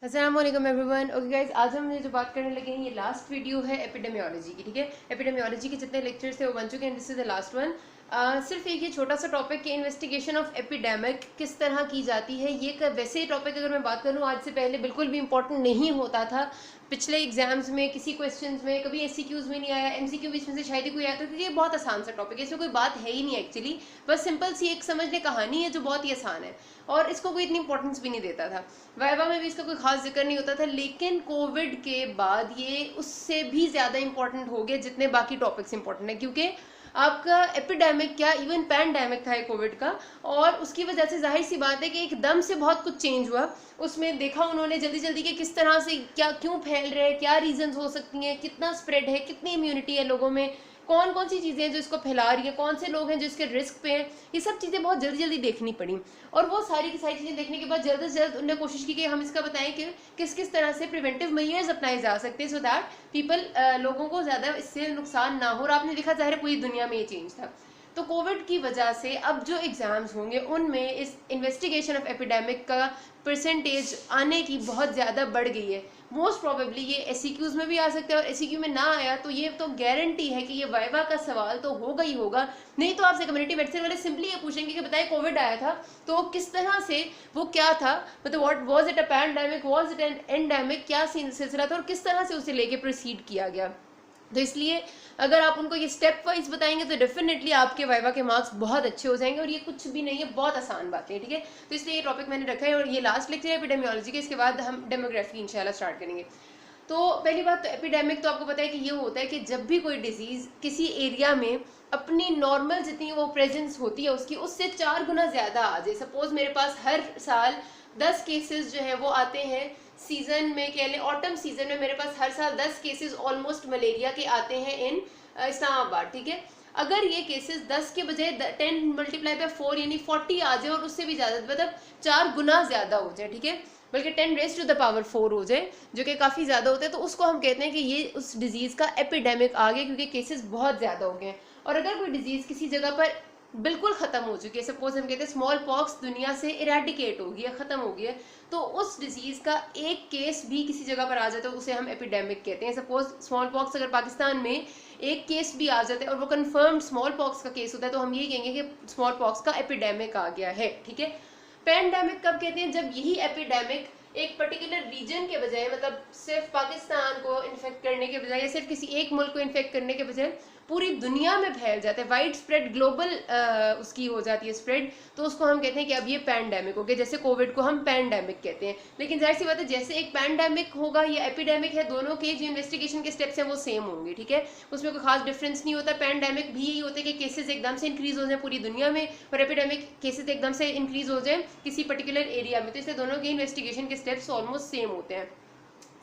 अस्सलाम वालेकुम everyone. Okay guys, आज हम जो बात करने लगे हैं ये लास्ट वीडियो है एपिडेमियोलॉजी की। ठीक है, एपिडेमियोलॉजी के जितने लेक्चर्स थे वो बन चुके हैं। This is the last one. सिर्फ एक ये छोटा सा टॉपिक कि इन्वेस्टिगेशन ऑफ एपिडेमिक किस तरह की जाती है। ये वैसे टॉपिक अगर मैं बात करूँ आज से पहले बिल्कुल भी इंपॉर्टेंट नहीं होता था। पिछले एग्जाम्स में किसी क्वेश्चंस में कभी एससीक्यूज में नहीं आया, एमसीक्यू बीच में से शायद ही कोई आया था, क्योंकि ये बहुत आसान सा टॉपिक है, इसमें कोई बात है ही नहीं एक्चुअली। बस सिंपल सी एक समझने कहानी है जो बहुत ही आसान है और इसको कोई इतनी इंपॉर्टेंस भी नहीं देता था। वाइवा में भी इसका कोई खास जिक्र नहीं होता था, लेकिन कोविड के बाद ये उससे भी ज़्यादा इंपॉर्टेंट हो गया जितने बाकी टॉपिक्स इंपॉर्टेंट है, क्योंकि आपका एपिडेमिक क्या इवन पैंडेमिक था ये कोविड का, और उसकी वजह से जाहिर सी बात है कि एकदम से बहुत कुछ चेंज हुआ। उसमें देखा उन्होंने जल्दी जल्दी कि किस तरह से क्या क्यों फैल रहे हैं, क्या रीजंस हो सकती हैं, कितना स्प्रेड है, कितनी इम्यूनिटी है लोगों में, कौन कौन सी चीज़ें हैं जो इसको फैला रही है, कौन से लोग हैं जो इसके रिस्क पे हैं। ये सब चीज़ें बहुत जल्दी जल्दी देखनी पड़ी और वो सारी की सारी चीज़ें देखने के बाद जल्द से जल्द उन्होंने कोशिश की कि हम इसका बताएं कि किस किस तरह से प्रिवेंटिव मेजर्स अपनाए जा सकते हैं, सो दैट पीपल लोगों को ज़्यादा इससे नुकसान ना हो। और आपने देखा जाहिर पूरी दुनिया में ये चेंज था। तो कोविड की वजह से अब जो एग्ज़ाम्स होंगे उनमें इस इन्वेस्टिगेशन ऑफ एपिडेमिक का परसेंटेज आने की बहुत ज़्यादा बढ़ गई है। मोस्ट प्रोबेबली ये एससीक्यूज में भी आ सकता है और एससीक्यू में ना आया तो ये तो गारंटी है कि ये वाइवा का सवाल तो होगा ही होगा। नहीं तो आपसे कम्युनिटी मेडिसिन वाले सिंपली ये पूछेंगे कि बताइए कोविड आया था तो किस तरह से वो क्या था, मतलब what was it a pandemic, was it N endemic, क्या सिलसिला था और किस तरह से उसे लेके प्रोसीड किया गया। तो इसलिए अगर आप उनको ये स्टेप वाइज बताएंगे तो डेफिनेटली आपके वाइवा के मार्क्स बहुत अच्छे हो जाएंगे और ये कुछ भी नहीं है, बहुत आसान बातें हैं। ठीक है, तो इसलिए ये टॉपिक मैंने रखा है और ये लास्ट लेक्चर है एपिडेमियोलॉजी के। इसके बाद हम डेमोग्राफी इंशाल्लाह स्टार्ट करेंगे। तो पहली बात तो एपिडेमिक तो आपको पता है कि ये होता है कि जब भी कोई डिजीज किसी एरिया में अपनी नॉर्मल जितनी वो प्रेजेंस होती है उसकी उससे 4 गुना ज़्यादा आ जाए। सपोज मेरे पास हर साल 10 केसेस जो है वो आते हैं सीजन में, कह लें ऑटम सीजन में मेरे पास हर साल 10 केसेस ऑलमोस्ट मलेरिया के आते हैं इन इस्लामाबाद। ठीक है, अगर ये केसेस 10 के बजाय 10 मल्टीप्लाई बाय 4 यानी 40 आ जाए और उससे भी ज़्यादा, मतलब 4 गुना ज़्यादा हो जाए, ठीक है, बल्कि 10 रेज टू द पावर 4 हो जाए, जो कि काफ़ी ज़्यादा होता है, तो उसको हम कहते हैं कि ये उस डिजीज़ का एपिडेमिक आ गया, क्योंकि केसेस बहुत ज़्यादा हो गए हैं। और अगर कोई डिजीज़ किसी जगह पर बिल्कुल ख़त्म हो चुकी है, सपोज हम कहते हैं स्मॉल पॉक्स दुनिया से इरेडिकेट हो गया, ख़त्म हो गया, तो उस डिजीज़ का एक केस भी किसी जगह पर आ जाता है तो उसे हम एपिडेमिक कहते हैं। सपोज स्मॉल पॉक्स अगर पाकिस्तान में एक केस भी आ जाता है और वो कंफर्म्ड स्मॉल पॉक्स का केस होता है तो हम ये कहेंगे कि स्मॉल पॉक्स का एपिडेमिक आ गया है। ठीक है, पैंडेमिक कब कहते हैं? जब यही एपिडेमिक एक पर्टिकुलर रीजन के बजाय, मतलब सिर्फ पाकिस्तान को इन्फेक्ट करने के बजाय या सिर्फ किसी एक मुल्क को इन्फेक्ट करने के बजाय पूरी दुनिया में फैल जाता है, वाइड स्प्रेड ग्लोबल उसकी हो जाती है स्प्रेड, तो उसको हम कहते हैं कि अब ये पैंडेमिक हो गया। जैसे कोविड को हम पैंडेमिक कहते हैं, लेकिन जाहिर सी बात है जैसे एक पैंडेमिक होगा या एपिडेमिक है, दोनों के जो इन्वेस्टिगेशन के स्टेप्स हैं वो सेम होंगे। ठीक है, उसमें कोई खास डिफरेंस नहीं होता। पैंडेमिक भी यही होता है कि केसेस एकदम से इंक्रीज हो जाए पूरी दुनिया में और एपिडेमिक केसेस एकदम से इंक्रीज हो जाए किसी पर्टिकुलर एरिया में, तो इसलिए दोनों के इन्वेस्टिगेशन के स्टेप्स ऑलमोस्ट सेम होते हैं।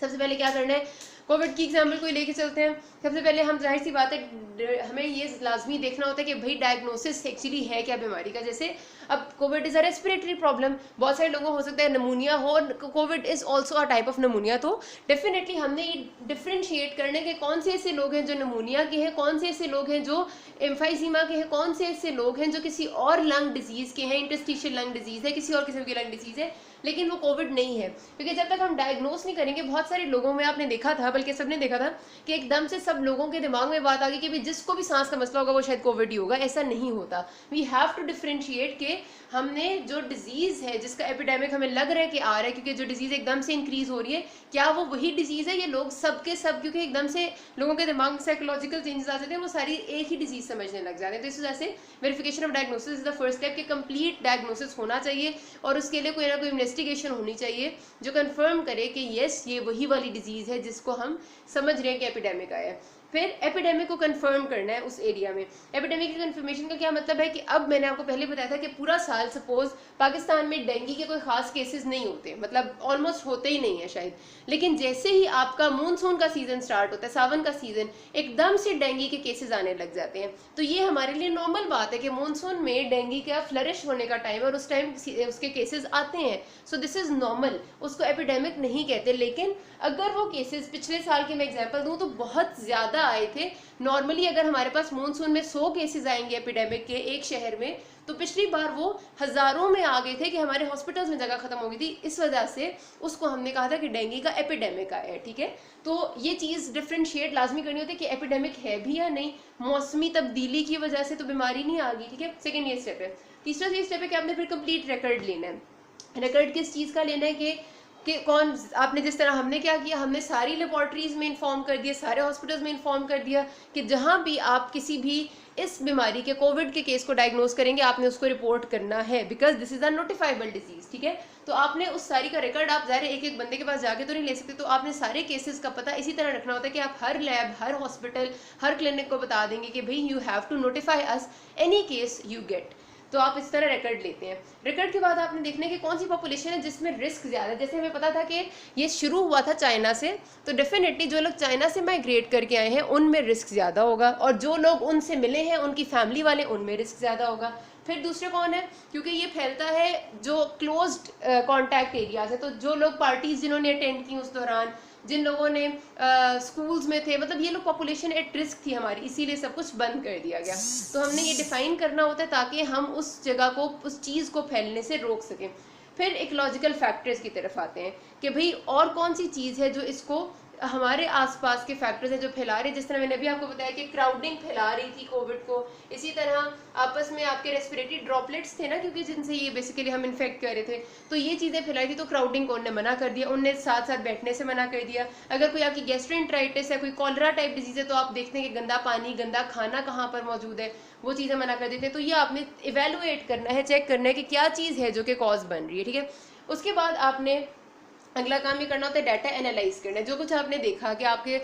सबसे पहले क्या करना है, कोविड की एग्जाम्पल को लेके चलते हैं। सबसे पहले हम जाहिर सी बात है हमें ये लाजमी देखना होता है कि भाई डायग्नोसिस एक्चुअली है क्या बीमारी का। जैसे अब Covid is a respiratory problem, बहुत सारे लोगों को हो सकता है नमूनिया हो और Covid is also a type of नमूनिया, तो डेफिनेटली हमने ये डिफ्रेंशिएट करने के कौन से ऐसे लोग हैं जो नमूनिया के हैं, कौन से ऐसे लोग हैं जो एम्फाइजीमा के हैं, कौन से ऐसे लोग हैं जो किसी और लंग डिजीज़ के हैं, इंटरस्टिशियल लंग डिजीज़ है, किसी और किस्म की लंग डिजीज़ है लेकिन वो कोविड नहीं है। क्योंकि जब तक हम डायग्नोस नहीं करेंगे, बहुत सारे लोगों में आपने देखा था, बल्कि सबने देखा था कि एकदम से सब लोगों के दिमाग में बात आ गई कि भाई जिसको भी सांस का मसला होगा वो शायद कोविड ही होगा। ऐसा नहीं होता। वी हैव टू डिफ्रेंशिएट के हमने जो डिजीज़ है जिसका एपिडेमिक हमें लग रहा है कि आ रहा है, क्योंकि जो डिजीज़ एकदम से इंक्रीज हो रही है, क्या वो वही डिजीज़ है? ये लोग सबके सब, क्योंकि एकदम से लोगों के दिमाग में साइकोलॉजिकल चेंजेस आ जाते हैं, वो सारी एक ही डिजीज़ समझने लग जाते हैं। तो इस वजह से verification of diagnosis is the first step कि कंप्लीट डायग्नोसिस होना चाहिए और उसके लिए कोई ना कोई इन्वेस्टिगेशन होनी चाहिए जो कंफर्म करे कि येस ये वही वाली डिजीज़ है जिसको हम समझ रहे हैं कि एपिडेमिक आया है। फिर एपिडेमिक को कंफर्म करना है उस एरिया में। एपिडेमिक की कंफर्मेशन का क्या मतलब है कि अब मैंने आपको पहले बताया था कि पूरा साल सपोज पाकिस्तान में डेंगू के कोई खास केसेस नहीं होते, मतलब ऑलमोस्ट होते ही नहीं है शायद, लेकिन जैसे ही आपका मानसून का सीजन स्टार्ट होता है, सावन का सीजन, एकदम से डेंगू के केसेस आने लग जाते हैं। तो ये हमारे लिए नॉर्मल बात है कि मानसून में डेंगू का फ्लरिश होने का टाइम है और उस टाइम उसके केसेस आते हैं, सो दिस इज नॉर्मल, उसको एपिडेमिक नहीं कहते। लेकिन अगर वो केसेस पिछले साल के मैं एग्जाम्पल दूँ तो बहुत ज़्यादा ज़्यादा आए थे। नॉर्मली अगर हमारे पास मानसून में 100 केसेस आएंगे एपिडेमिक के एक शहर में, तो पिछली बार वो हज़ारों में आ गए थे कि हमारे हॉस्पिटल्स में जगह खत्म हो गई थी। इस वजह से उसको हमने कहा था कि डेंगू का एपिडेमिक आया है, ठीक है। तो ये चीज़ डिफ्रेंशिएट लाजमी करनी होती है कि एपिडेमिक है भी या नहीं, मौसमी तब्दीली की वजह से तो बीमारी नहीं आ गई, ठीक है। सेकेंड ये स्टेप है। तीसरा ये स्टेप है कि आपने फिर कंप्लीट रिकॉर्ड लेना है। रिकॉर्ड किस चीज़ का लेना है कि कौन, आपने जिस तरह हमने क्या किया, हमने सारी लेबॉर्ट्रीज में इन्फॉर्म कर दिया, सारे हॉस्पिटल्स में इन्फॉर्म कर दिया कि जहाँ भी आप किसी भी इस बीमारी के कोविड के केस को डायग्नोज करेंगे आपने उसको रिपोर्ट करना है, because this is a notifiable disease, ठीक है। तो आपने उस सारी का रिकॉर्ड, आप ज़ाहिर एक एक बंदे के पास जाके तो नहीं ले सकते, तो आपने सारे केसेस का पता इसी तरह रखना होता है कि आप हर लैब, हर हॉस्पिटल, हर क्लिनिक को बता देंगे कि भाई you have to notify us any case you get. तो आप इस तरह रिकॉर्ड लेते हैं। रिकॉर्ड के बाद आपने देखना है कि कौन सी पॉपुलेशन है जिसमें रिस्क ज़्यादा है। जैसे हमें पता था कि ये शुरू हुआ था चाइना से, तो डेफिनेटली जो लोग चाइना से माइग्रेट करके आए हैं उनमें रिस्क ज़्यादा होगा, और जो लोग उनसे मिले हैं उनकी फैमिली वाले, उनमें रिस्क ज़्यादा होगा। फिर दूसरे कौन है, क्योंकि ये फैलता है जो क्लोज्ड कॉन्टैक्ट एरियाज है, तो जो लोग पार्टीज जिन्होंने अटेंड की उस दौरान, जिन लोगों ने स्कूल्स में थे, मतलब ये लोग पॉपुलेशन एट रिस्क थी हमारी, इसीलिए सब कुछ बंद कर दिया गया। तो हमने ये डिफाइन करना होता है ताकि हम उस जगह को, उस चीज़ को फैलने से रोक सकें। फिर इकोलॉजिकल फैक्टर्स की तरफ आते हैं कि भाई और कौन सी चीज़ है जो इसको, हमारे आसपास के फैक्टर्स हैं जो फैला रहे हैं। जिस तरह मैंने अभी आपको बताया कि क्राउडिंग फैला रही थी कोविड को, इसी तरह आपस में आपके रेस्पिरेटरी ड्रॉपलेट्स थे ना, क्योंकि जिनसे ये बेसिकली हम इन्फेक्ट कर रहे थे, तो ये चीज़ें फैलाई थी। तो क्राउडिंग को उनने मना कर दिया, उनने साथ साथ बैठने से मना कर दिया। अगर कोई आपकी गैस्ट्रोएंटेराइटिस है, कोई कॉलरा टाइप डिजीज है, तो आप देखते हैं कि गंदा पानी, गंदा खाना कहाँ पर मौजूद है, वो चीज़ें मना कर देते हैं। तो ये आपने इवेलुएट करना है, चेक करना है कि क्या चीज़ है जो कि कॉज बन रही है, ठीक है। उसके बाद आपने अगला काम ये करना होता है डाटा एनालाइज करना है। जो कुछ आपने देखा कि आपके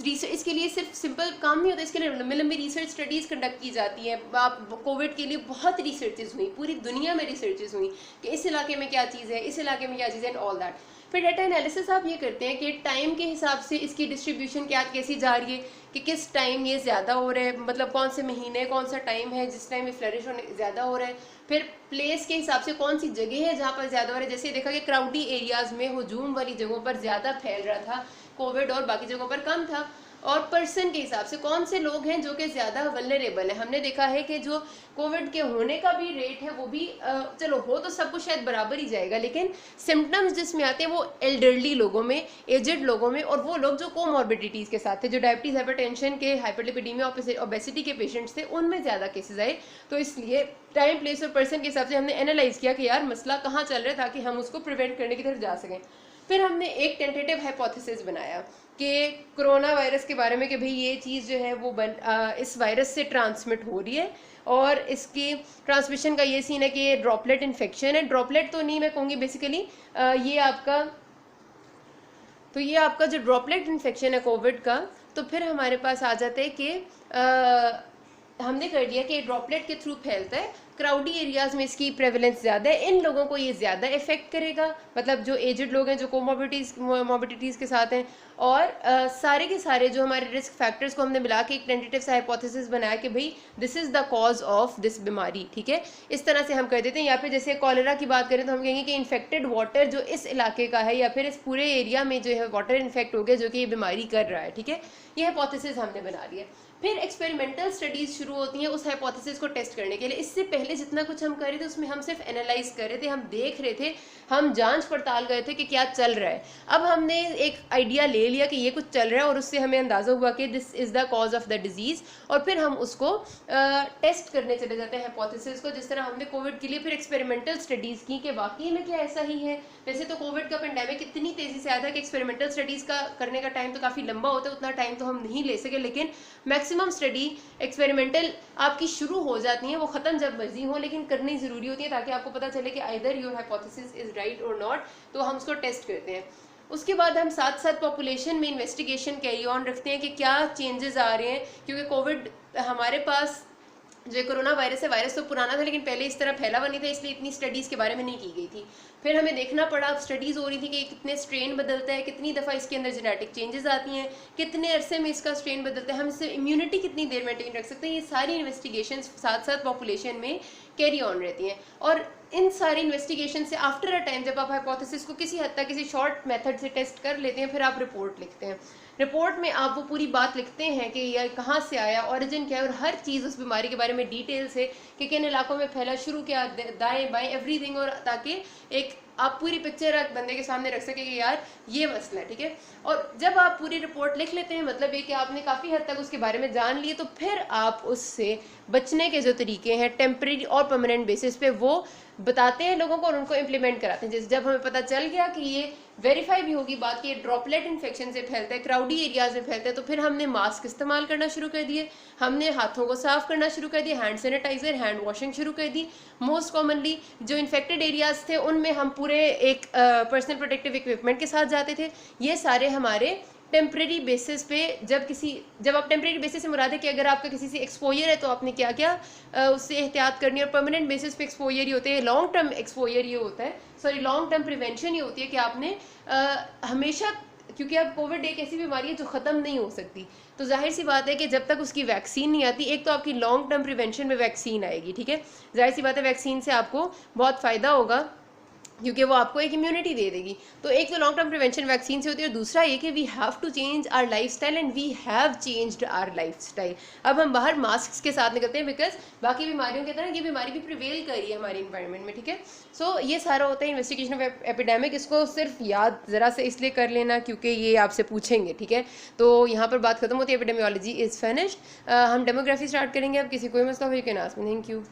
रिसर्च, इसके लिए सिर्फ सिंपल काम नहीं होता, इसके लिए लंबी लंबी रिसर्च स्टडीज़ कंडक्ट की जाती हैं। आप कोविड के लिए बहुत रिसर्चेज हुई, पूरी दुनिया में रिसर्चेज हुई कि इस इलाके में क्या चीज़ है, इस इलाके में क्या चीज़ है, एंड ऑल दैट। फिर डाटा एनालिसिस आप ये करते हैं कि टाइम के हिसाब से इसकी डिस्ट्रीब्यूशन क्या कैसी जा रही है, कि किस टाइम ये ज़्यादा हो रहा है, मतलब कौन से महीने, कौन सा टाइम है जिस टाइम ये फ्लरिश होने ज़्यादा हो रहा है। फिर प्लेस के हिसाब से कौन सी जगह है जहाँ पर ज़्यादा हो रहा है। जैसे देखा कि क्राउडी एरियाज़ में, हुजूम वाली जगहों पर ज़्यादा फैल रहा था कोविड और बाकी जगहों पर कम था। और पर्सन के हिसाब से कौन से लोग हैं जो कि ज़्यादा वल्नरेबल है। हमने देखा है कि जो कोविड के होने का भी रेट है वो भी चलो हो तो सब कुछ शायद बराबर ही जाएगा, लेकिन सिम्टम्स जिसमें आते हैं वो एल्डरली लोगों में, एजेड लोगों में, और वो लोग जो कोमॉर्बिडिटीज़ के साथ थे, जो डायबिटीज़, हाइपरटेंशन के, हाइपरलिपिडीमिया, ओबेसिटी के पेशेंट्स थे, उनमें ज़्यादा केसेस आए। तो इसलिए टाइम, प्लेस और पर्सन के हिसाब से हमने एनालाइज किया कि यार मसला कहाँ चल रहा है ताकि हम उसको प्रिवेंट करने की तरफ जा सकें। फिर हमने एक टेंटेटिव हाइपोथेसिस बनाया कि कोरोना वायरस के बारे में कि भाई ये चीज़ जो है वो इस वायरस से ट्रांसमिट हो रही है, और इसकी ट्रांसमिशन का ये सीन है कि ये ड्रॉपलेट इन्फेक्शन है। ड्रॉपलेट तो नहीं मैं कहूँगी, बेसिकली ये आपका जो ड्रॉपलेट इन्फेक्शन है कोविड का, तो फिर हमारे पास आ जाते हैं कि हमने कर लिया कि ड्रॉपलेट के थ्रू फैलता है। क्राउडी एरियाज़ में इसकी प्रेवलेंस ज़्यादा है, इन लोगों को ये ज़्यादा इफेक्ट करेगा, मतलब जो एजेड लोग हैं, जो कोमॉर्बिडिटीज़ के साथ हैं, और सारे के सारे जो हमारे रिस्क फैक्टर्स को हमने मिला के एक टेंटेटिव सा हाइपोथेसिस बनाया कि भाई this is the cause of this बीमारी, ठीक है। इस तरह से हम कर देते हैं। या फिर जैसे कॉलेरा की बात करें तो हम कहेंगे कि इन्फेक्टेड वाटर जो इस इलाके का है या फिर इस पूरे एरिया में जो है वाटर इन्फेक्ट हो गया जो कि ये बीमारी कर रहा है, ठीक है। ये हाइपोथेसिस हमने बना लिया। फिर एक्सपेरिमेंटल स्टडीज़ शुरू होती हैं उस हाइपोथेसिस को टेस्ट करने के लिए। इससे पहले जितना कुछ हम कर रहे थे उसमें हम सिर्फ एनालाइज कर रहे थे, हम देख रहे थे, हम जांच पड़ताल कर रहे थे कि क्या चल रहा है। अब हमने एक आइडिया ले लिया कि ये कुछ चल रहा है और उससे हमें अंदाज़ा हुआ कि this is the cause of the disease, और फिर हम उसको टेस्ट करने चले जाते हैं हाइपोथेसिस को। जिस तरह हमने कोविड के लिए फिर एक्सपेरिमेंटल स्टडीज़ की कि वाकई में क्या ऐसा ही है। वैसे तो कोविड का पेंडेमिक इतनी तेज़ी से आया था कि एक्सपेरिमेंटल स्टडीज़ का करने का टाइम तो काफ़ी लंबा होता है, उतना टाइम तो हम नहीं ले सके, लेकिन मैक्सिमम स्टडी एक्सपेरिमेंटल आपकी शुरू हो जाती हैं, वो ख़त्म जब मर्जी हो, लेकिन करनी ज़रूरी होती है ताकि आपको पता चले कि either your hypothesis is right और नॉट। तो हम उसको टेस्ट करते हैं। उसके बाद हम साथ साथ पॉपुलेशन में इन्वेस्टिगेशन कैरी ऑन रखते हैं कि क्या चेंजेस आ रहे हैं, क्योंकि कोविड हमारे पास जो कोरोना वायरस है, वायरस तो पुराना था लेकिन पहले इस तरह फैला हुआ नहीं था, इसलिए इतनी स्टडीज़ के बारे में नहीं की गई थी। फिर हमें देखना पड़ा, अब स्टडीज़ हो रही थी कि कितने स्ट्रेन बदलता है, कितनी दफ़ा इसके अंदर जेनेटिक चेंजेस आती हैं, कितने अरसे में इसका स्ट्रेन बदलता है, हम इससे इम्यूनिटी कितनी देर मेंटेन रख सकते हैं। ये सारी इन्वेस्टिगेशन साथ साथ पॉपुलेशन में कैरी ऑन रहती हैं। और इन सारी इन्वेस्टिगेशन से आफ्टर अ टाइम जब आप हाइपोथेसिस को किसी हद तक किसी शॉर्ट मेथड से टेस्ट कर लेते हैं, फिर आप रिपोर्ट लिखते हैं। रिपोर्ट में आप वो पूरी बात लिखते हैं कि यह कहाँ से आया, ओरिजिन क्या है, और हर चीज़ उस बीमारी के बारे में डिटेल से कि किन इलाकों में फैला, शुरू किया, दाएं बाएं एवरीथिंग, और ताकि एक आप पूरी पिक्चर बंदे के सामने रख सके कि यार ये मसला है, ठीक है। और जब आप पूरी रिपोर्ट लिख लेते हैं, मतलब ये कि आपने काफ़ी हद तक उसके बारे में जान लिए, तो फिर आप उससे बचने के जो तरीके हैं टेम्परेरी और परमानेंट बेसिस पे वो बताते हैं लोगों को और उनको इम्प्लीमेंट कराते हैं। जैसे जब हमें पता चल गया कि ये वेरीफाई भी होगी बात कि ये ड्रॉपलेट इन्फेक्शन से फैलता है, क्राउडी एरियाज में फैलता है, तो फिर हमने मास्क इस्तेमाल करना शुरू कर दिए, हमने हाथों को साफ करना शुरू कर दिया, हैंड सैनिटाइजर, हैंड वॉशिंग शुरू कर दी। मोस्ट कॉमनली जो इन्फेक्टेड एरियाज थे उनमें हम पूरे एक पर्सनल प्रोटेक्टिव इक्विपमेंट के साथ जाते थे। ये सारे हमारे टेम्प्रेरी बेसिस पे, जब आप टेम्प्रेरी बेसिस से मुराद है कि अगर आपका किसी से एक्सपोजर है तो आपने क्या क्या उससे एहतियात करनी है। और परमानेंट बेसिस पे एक्सपोजर ये होते हैं, लॉन्ग टर्म एक्सपोजर ये होता है, सॉरी लॉन्ग टर्म प्रिवेंशन ये होती है कि आपने हमेशा, क्योंकि अब कोविड एक ऐसी बीमारी है जो ख़त्म नहीं हो सकती, तो जाहिर सी बात है कि जब तक उसकी वैक्सीन नहीं आती, एक तो आपकी लॉन्ग टर्म प्रिवेंशन में वैक्सीन आएगी, ठीक है, जाहिर सी बात है वैक्सीन से आपको बहुत फ़ायदा होगा क्योंकि वो आपको एक इम्यूनिटी दे देगी। तो एक तो लॉन्ग टर्म प्रिवेंशन वैक्सीन से होती है, और दूसरा ये कि we have to change our lifestyle, and we have changed our lifestyle. अब हम बाहर मास्क के साथ निकलते हैं बिकॉज बाकी बीमारियों की तरह ये बीमारी भी प्रिवेल कर रही है हमारी इन्वायरमेंट में, ठीक है। सो ये सारा होता है इन्वेस्टिगेशन ऑफ एपिडेमिक। इसको सिर्फ याद ज़रा से इसलिए कर लेना क्योंकि ये आपसे पूछेंगे, ठीक है। तो यहाँ पर बात खत्म होती है, एपिडेमियोलॉजी इज़ फिनिश्ड। हम डेमोग्राफी स्टार्ट करेंगे। अब किसी कोई मसला हो you can ask me. Thank you.